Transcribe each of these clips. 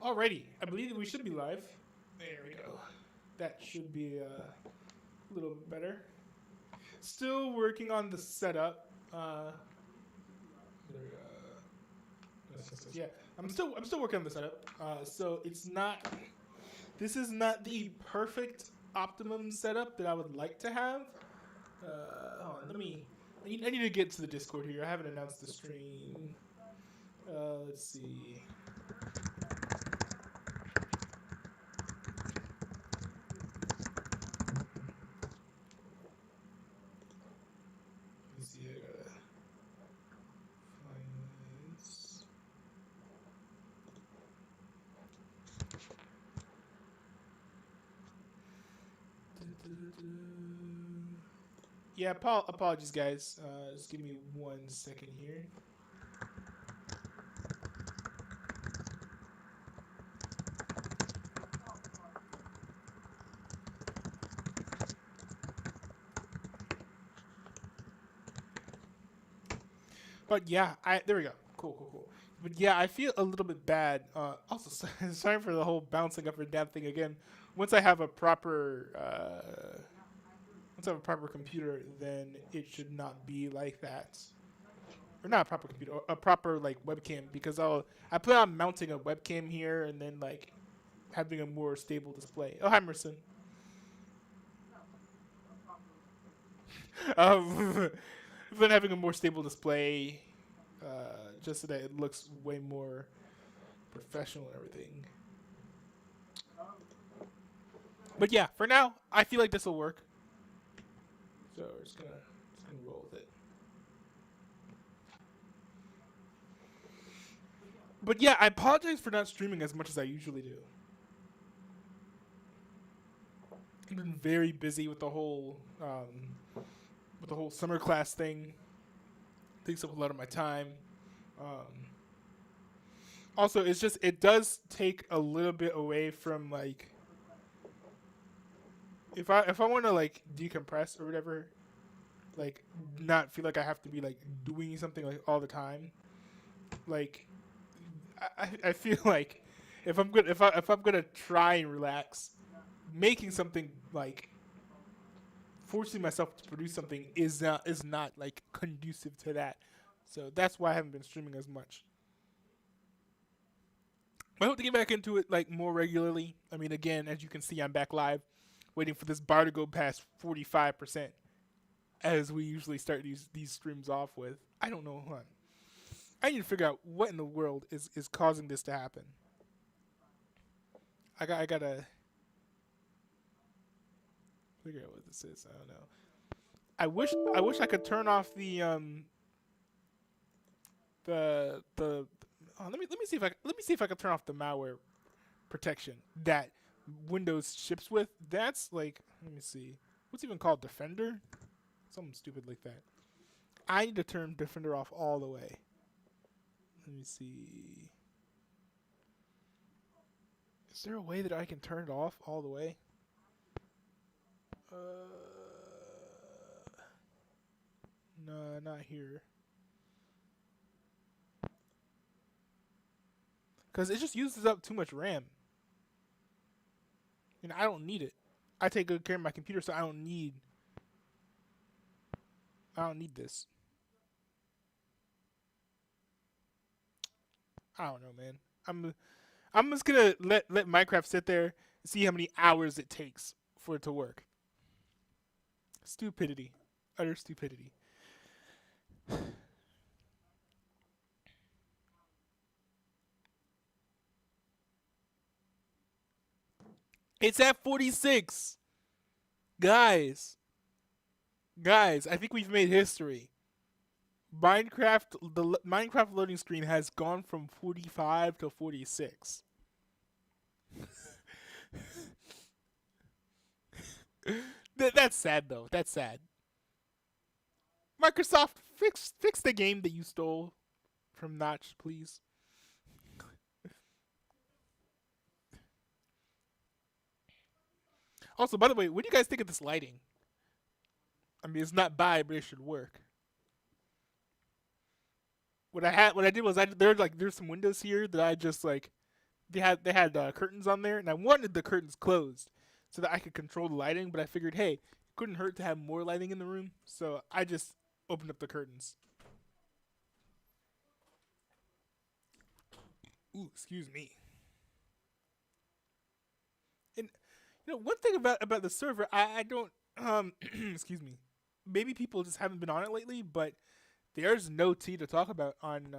Alrighty, I believe that we should be live. There we go. That should be a little bit better. Still working on the setup. There we go. Yeah, I'm still working on the setup. So it's not. This is not the perfect optimum setup that I would like to have. Hold on, let me. I need to get to the Discord here. I haven't announced the stream. Let's see. Let's see. I gotta find this. Yeah, apologies, guys. Just give me 1 second here. But yeah, there we go. Cool. But yeah, I feel a little bit bad. Also, sorry for the whole bouncing up and down thing again. Once I have a proper computer, then it should not be like that. Or not a proper computer, a proper like webcam, because I plan on mounting a webcam here and then like having a more stable display. Oh, hi, Merson. um, Then having a more stable display, just so that it looks way more professional and everything. But yeah, for now, I feel like this will work. So we're just gonna roll with it. But yeah, I apologize for not streaming as much as I usually do. I've been very busy with the whole summer class thing. Takes up a lot of my time. Also, it does take a little bit away from like if I want to like decompress or whatever, like not feel like I have to be like doing something like all the time. Like I feel like if I'm gonna try and relax, making something like forcing myself to produce something is not like conducive to that. So that's why I haven't been streaming as much. I hope to get back into it like more regularly. I mean, again, as you can see, I'm back live, waiting for this bar to go past 45%, as we usually start these streams off with. I don't know, huh? I need to figure out what in the world is causing this to happen. I gotta figure out what this is. I don't know. I wish I could turn off the let me see if I can turn off the malware protection that Windows ships with. That's like, let me see, what's even called Defender, something stupid like that. I need to turn Defender off all the way. Let me see. Is there a way that I can turn it off all the way? No, not here. Because it just uses up too much RAM. And I don't need it. I take good care of my computer, so I don't need this. I don't know, man. I'm just gonna let Minecraft sit there and see how many hours it takes for it to work. Stupidity. Utter stupidity. It's at 46. Guys, I think we've made history. The Minecraft loading screen has gone from 45 to 46. That's sad though. That's sad. Microsoft, fix the game that you stole from Notch, please. Also, by the way, what do you guys think of this lighting? I mean, it's not bad, but it should work. What I did was there's some windows here that I just like They had curtains on there, and I wanted the curtains closed so that I could control the lighting. But I figured, hey, it couldn't hurt to have more lighting in the room, so I just opened up the curtains. Ooh, excuse me. And one thing about the server, I don't excuse me. Maybe people just haven't been on it lately, but there's no tea to talk about on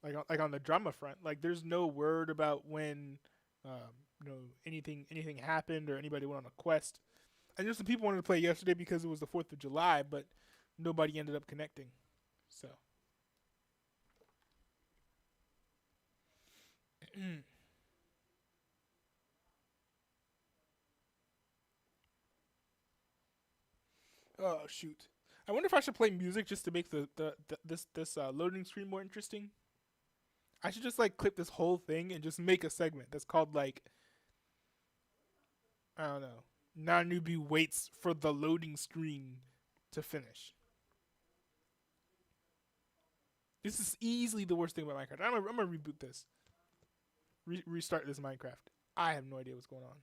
like on the drama front. Like there's no word about when anything happened or anybody went on a quest. I know some people wanted to play yesterday because it was the 4th of July, but nobody ended up connecting. So oh shoot. I wonder if I should play music just to make this loading screen more interesting. I should just like clip this whole thing and just make a segment that's called like I don't know. Non newbie waits for the loading screen to finish. This is easily the worst thing about Minecraft. I'm gonna reboot this. Restart this Minecraft. I have no idea what's going on.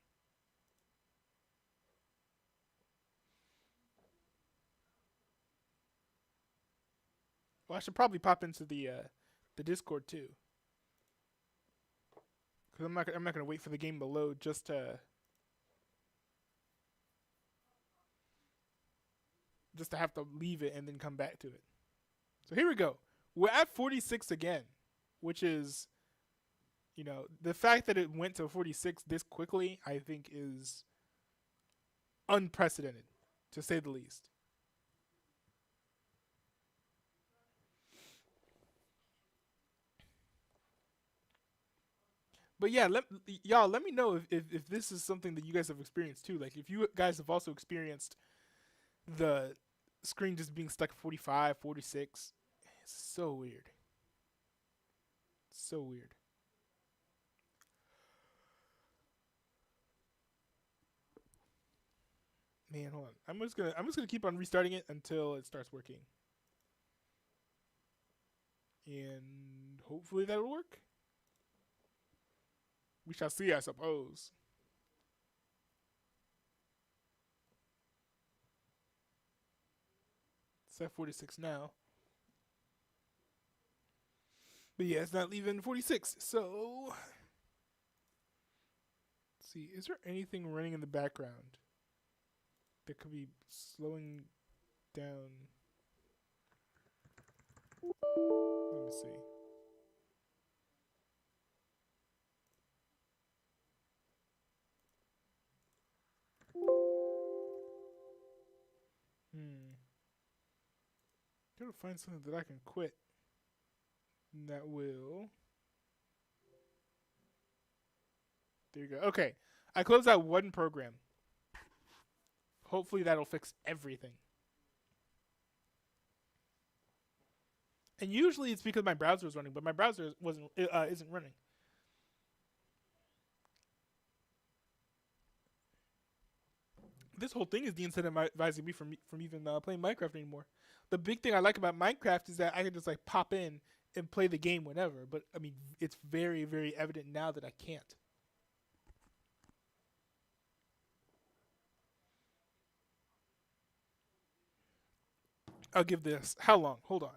Well, I should probably pop into the Discord too, because I'm not gonna wait for the game to load just to have to leave it and then come back to it. So here we go. We're at 46 again, which is, the fact that it went to 46 this quickly, I think is unprecedented, to say the least. But yeah, y'all let me know if this is something that you guys have experienced too. Like if you guys have also experienced the screen just being stuck at 45, 46. It's so weird. So weird. Man, hold on. I'm just gonna keep on restarting it until it starts working. And hopefully that'll work. We shall see, I suppose. It's at 46 now. But yeah, it's not leaving 46. So, let's see. Is there anything running in the background that could be slowing down? Let me see. Gotta find something that I can quit. That will. There you go. Okay. I closed out one program. Hopefully that'll fix everything. And usually it's because my browser is running, but my browser isn't running. This whole thing is de-incentivizing me from even playing Minecraft anymore. The big thing I like about Minecraft is that I can just like pop in and play the game whenever. But I mean, it's very, very evident now that I can't. I'll give this. How long? Hold on.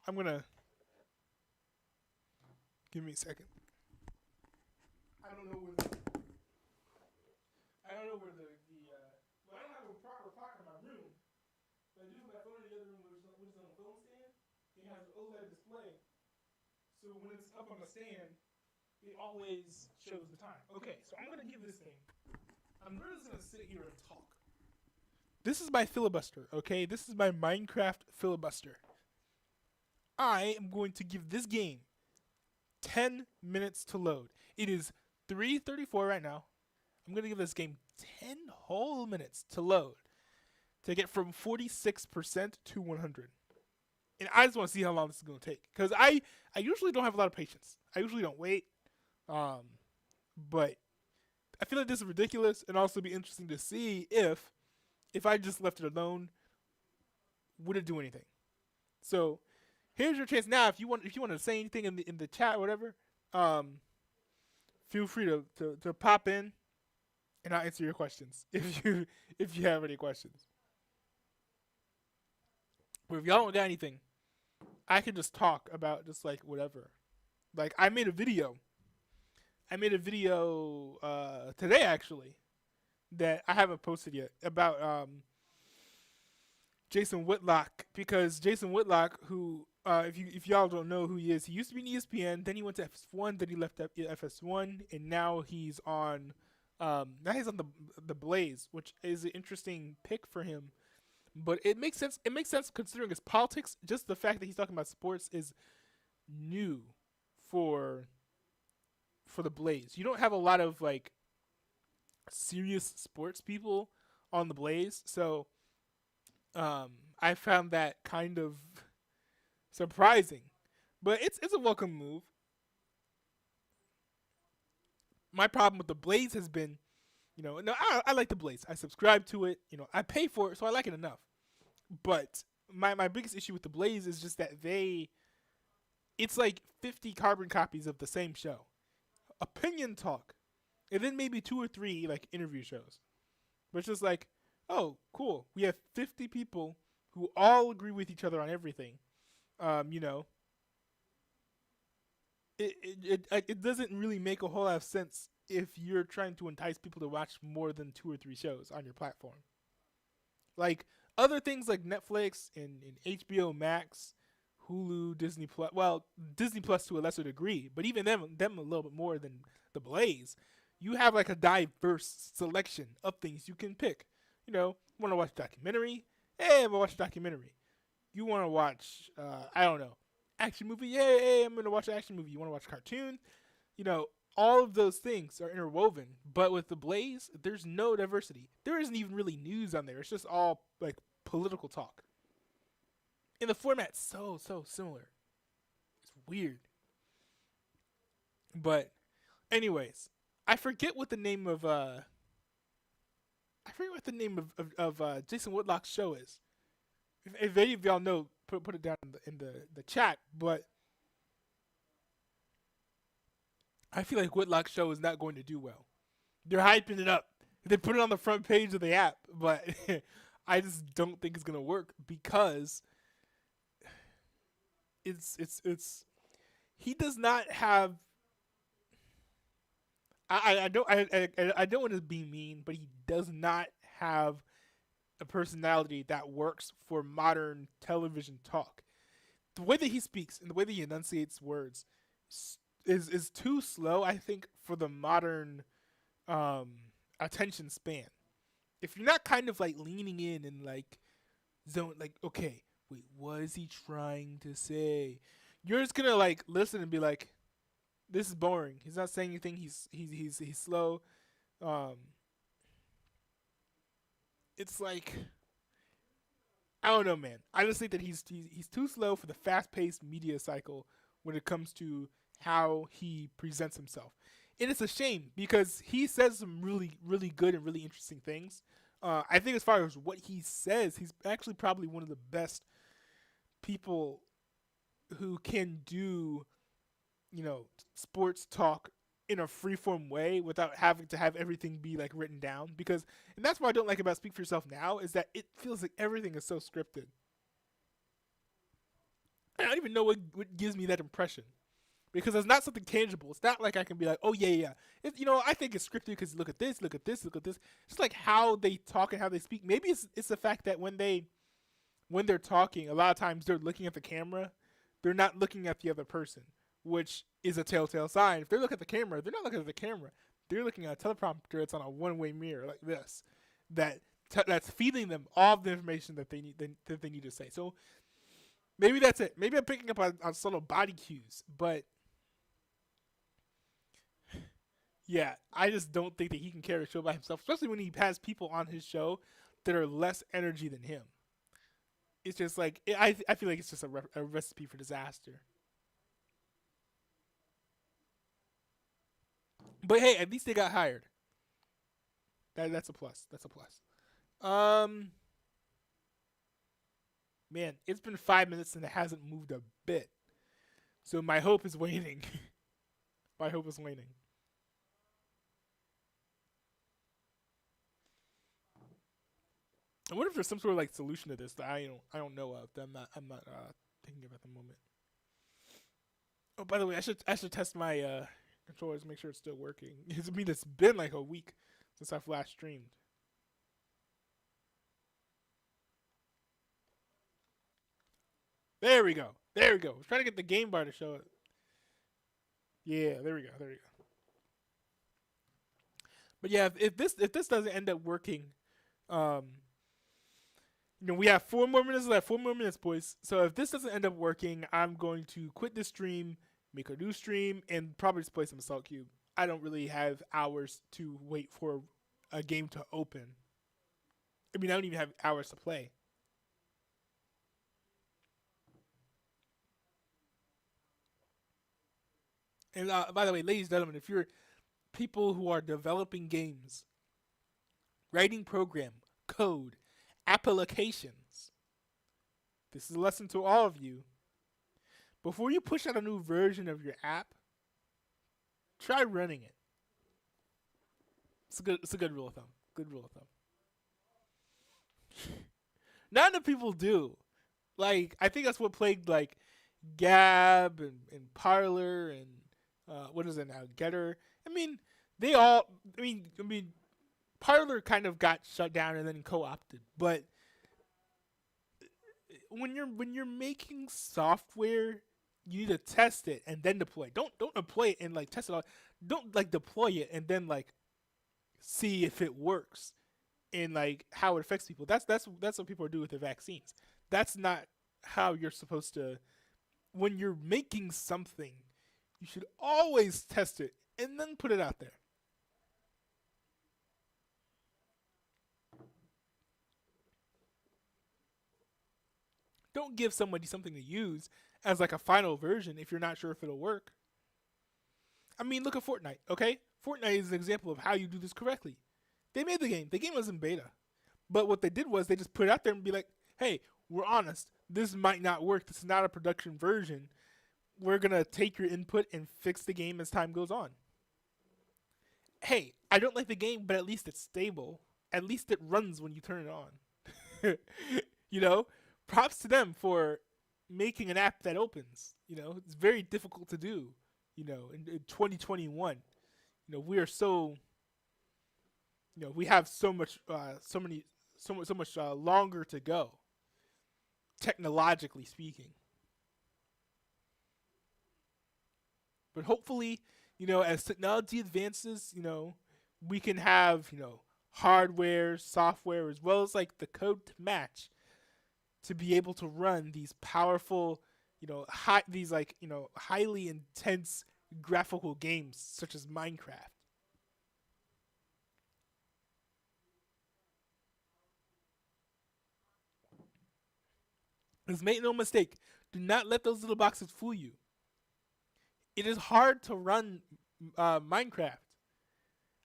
I'm gonna. Give me a second. I don't know where the. I don't know where the well, I don't have a proper pocket in my room. But I do have my phone in the other room, which is on a phone stand. It has an OLED display, so when it's up on the stand, it always shows the time. Okay, so I'm gonna give this thing. I'm just gonna sit here and talk. This is my filibuster, okay? This is my Minecraft filibuster. I am going to give this game 10 minutes to load. It is 3:34 right now. I'm going to give this game 10 whole minutes to load to get from 46% to 100. And I just want to see how long this is going to take. Because I usually don't have a lot of patience. I usually don't wait. But I feel like this is ridiculous, and also be interesting to see if I just left it alone, would it do anything? So here's your chance now. If you want to say anything in the chat or whatever, feel free to pop in and I'll answer your questions if you have any questions. But if y'all don't got anything, I can just talk about just like whatever. Like I made a video today actually that I haven't posted yet about Jason Whitlock, because Jason Whitlock, who if y'all don't know who he is, he used to be in ESPN, then he went to FS1, then he left FS1, and now he's on the Blaze, which is an interesting pick for him. But it makes sense. It makes sense considering his politics. Just the fact that he's talking about sports is new for the Blaze. You don't have a lot of like serious sports people on the Blaze, so I found that kind of surprising, but it's a welcome move. My problem with the Blaze has been, no, I like the Blaze. I subscribe to it. I pay for it, so I like it enough. But my biggest issue with the Blaze is just that it's like 50 carbon copies of the same show, opinion talk, and then maybe 2 or 3 like interview shows. But it's just like, oh, cool. We have 50 people who all agree with each other on everything. You know, it doesn't really make a whole lot of sense if you're trying to entice people to watch more than 2 or 3 shows on your platform. Like other things like Netflix and HBO Max, Hulu, Disney Plus. Well, Disney Plus to a lesser degree, but even them a little bit more than the Blaze. You have like a diverse selection of things you can pick. Want to watch a documentary? Hey, I'm gonna watch a documentary. You want to watch, I don't know, action movie? Yeah, I'm gonna watch an action movie. You want to watch a cartoon? All of those things are interwoven. But with the Blaze, there's no diversity. There isn't even really news on there. It's just all like political talk. And the format's so similar. It's weird. But, anyways, I forget what the name of Jason Whitlock's show is. If any of y'all know, put it down in the chat. But I feel like Whitlock's show is not going to do well. They're hyping it up. They put it on the front page of the app, but I just don't think it's gonna work because it's he does not have. I don't want to be mean, but he does not have a personality that works for modern television talk. The way that he speaks and the way that he enunciates words is too slow, I think, for the modern attention span. If you're not kind of like leaning in and like zone, like, okay, wait, what is he trying to say? You're just gonna like listen and be like, this is boring. He's not saying anything. He's slow. It's like, I don't know, man. I just think that he's too slow for the fast-paced media cycle when it comes to how he presents himself. And it's a shame because he says some really, really good and really interesting things. I think as far as what he says, he's actually probably one of the best people who can do, sports talk in a free-form way without having to have everything be like written down. And that's what I don't like about Speak for Yourself now, is that it feels like everything is so scripted. I don't even know what gives me that impression, because it's not something tangible. It's not like I can be like, oh yeah. I think it's scripted because look at this, look at this, look at this. Just like how they talk and how they speak. Maybe it's the fact that when they're talking, a lot of times they're looking at the camera. They're not looking at the other person, which is a telltale sign. If they look at the camera, they're not looking at the camera. They're looking at a teleprompter that's on a one-way mirror like this, that's feeding them all the information that they need to say. So maybe that's it. Maybe I'm picking up on subtle body cues, but yeah, I just don't think that he can carry a show by himself, especially when he has people on his show that are less energy than him. It's just like, I feel like it's just a recipe for disaster. But hey, at least they got hired. That's a plus. That's a plus. Man, it's been 5 minutes and it hasn't moved a bit. So my hope is waning. My hope is waning. I wonder if there's some sort of like solution to this that I don't know of. That I'm not thinking of at the moment. Oh, by the way, I should test my controllers to make sure it's still working. It's been like a week since I've last streamed. There we go. There we go. I was trying to get the game bar to show it. Yeah, there we go. There we go. But yeah, if this doesn't end up working, um, we have 4 more minutes left. 4 more minutes, boys. So if this doesn't end up working, I'm going to quit the stream, make a new stream, and probably just play some Assault Cube. I don't really have hours to wait for a game to open. I mean, I don't even have hours to play. And by the way, ladies and gentlemen, if you're people who are developing games, writing program, code, applications, this is a lesson to all of you. Before you push out a new version of your app, try running it. It's a good rule of thumb. Good rule of thumb. Not enough people do. Like, I think that's what plagued like Gab and Parlor and what is it now? Getter. I mean, they all. I mean, Parlor kind of got shut down and then co-opted. But when you're making software, you need to test it and then deploy. Don't deploy it and like test it out. Don't like deploy it and then like see if it works and like how it affects people. That's what people do with the vaccines. That's not how you're supposed to. When you're making something, you should always test it and then put it out there. Don't give somebody something to use as like a final version if you're not sure if it'll work. I mean, look at Fortnite, okay? Fortnite is an example of how you do this correctly. They made the game. The game was in beta. But what they did was they just put it out there and be like, hey, we're honest. This might not work. This is not a production version. We're going to take your input and fix the game as time goes on. Hey, I don't like the game, but at least it's stable. At least it runs when you turn it on. you know, props to them for making an app that opens. It's very difficult to do. In 2021, we are so. We have so much, so much longer to go. Technologically speaking, but hopefully, as technology advances, we can have hardware, software, as well as like the code to match to be able to run these powerful, highly intense graphical games such as Minecraft. Because make no mistake, do not let those little boxes fool you. It is hard to run Minecraft.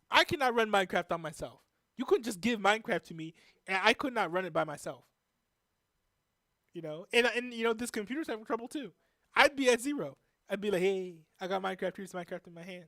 I cannot run Minecraft on myself. You couldn't just give Minecraft to me, and I could not run it by myself. And this computer's having trouble too. I'd be at zero. I'd be like, hey, I got Minecraft. Here's Minecraft in my hand.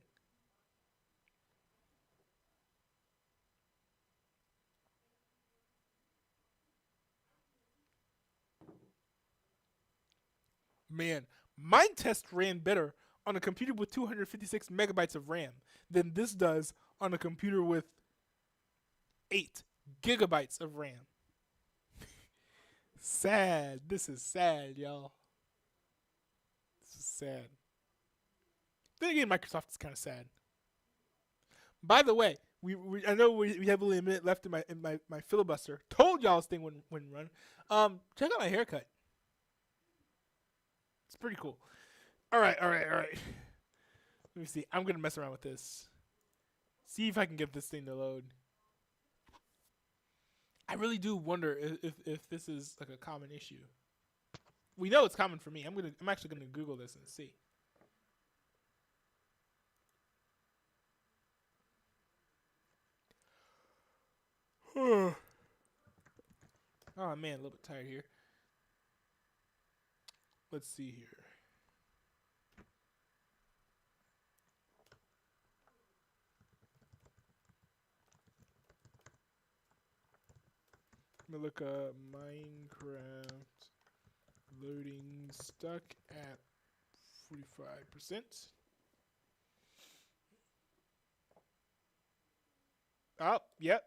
Man, mine test ran better on a computer with 256 megabytes of RAM than this does on a computer with 8 gigabytes of RAM. Sad. This is sad, y'all. This is sad. Then again, Microsoft is kind of sad. By the way, I know we have only a minute left in my filibuster. Told y'all this thing wouldn't run. Check out my haircut. It's pretty cool. All right. Let me see. I'm gonna mess around with this. See if I can get this thing to load. I really do wonder if this is like a common issue. We know it's common for me. I'm actually gonna Google this and see. Oh man, a little bit tired here. Let's see here. I'm look up Minecraft loading stuck at 45%. Oh, yep.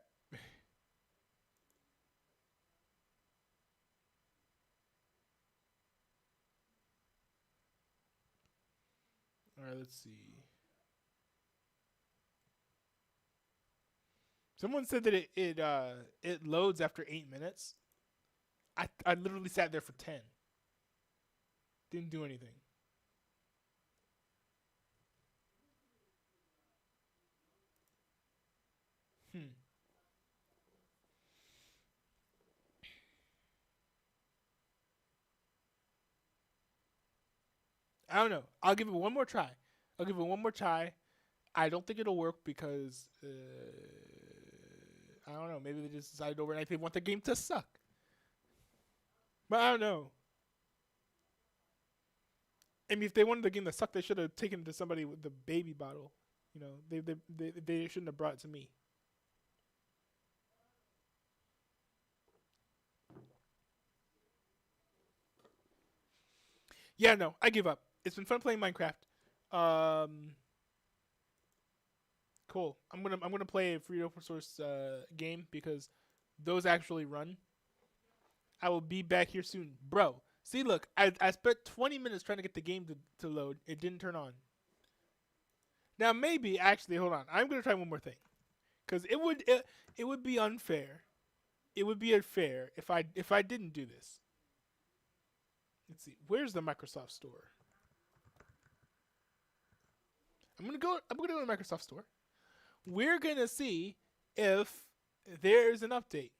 All right, let's see. Someone said that it loads after 8 minutes. I literally sat there for 10. Didn't do anything. Hmm. I don't know. I'll give it one more try. I'll give it one more try. I don't think it'll work because I don't know. Maybe they just decided overnight they want the game to suck. But I don't know. I mean, if they wanted the game to suck, they should have taken it to somebody with the baby bottle. You know, they shouldn't have brought it to me. Yeah, no, I give up. It's been fun playing Minecraft. Um, cool. I'm gonna play a free open source game because those actually run. I will be back here soon, bro. See, look, I spent 20 minutes trying to get the game to load. It didn't turn on. Now maybe actually, hold on. I'm gonna try one more thing because it would be unfair. It would be unfair if I didn't do this. Let's see. Where's the Microsoft Store? I'm gonna go to Microsoft Store. We're gonna see if there's an update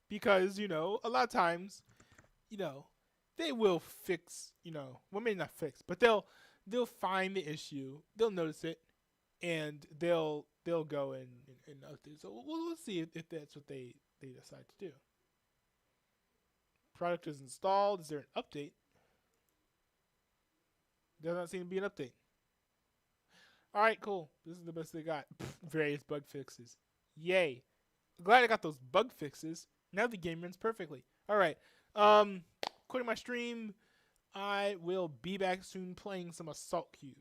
because a lot of times you know they will fix well maybe not fix but they'll find the issue, they'll notice it, and they'll go and update. So we'll see if that's what they decide to do. Product is installed. Is there an update? Does not seem to be an update. All right, cool. This is the best they got. Various bug fixes. Yay! Glad I got those bug fixes. Now the game runs perfectly. All right. Quitting my stream. I will be back soon playing some Assault Cube.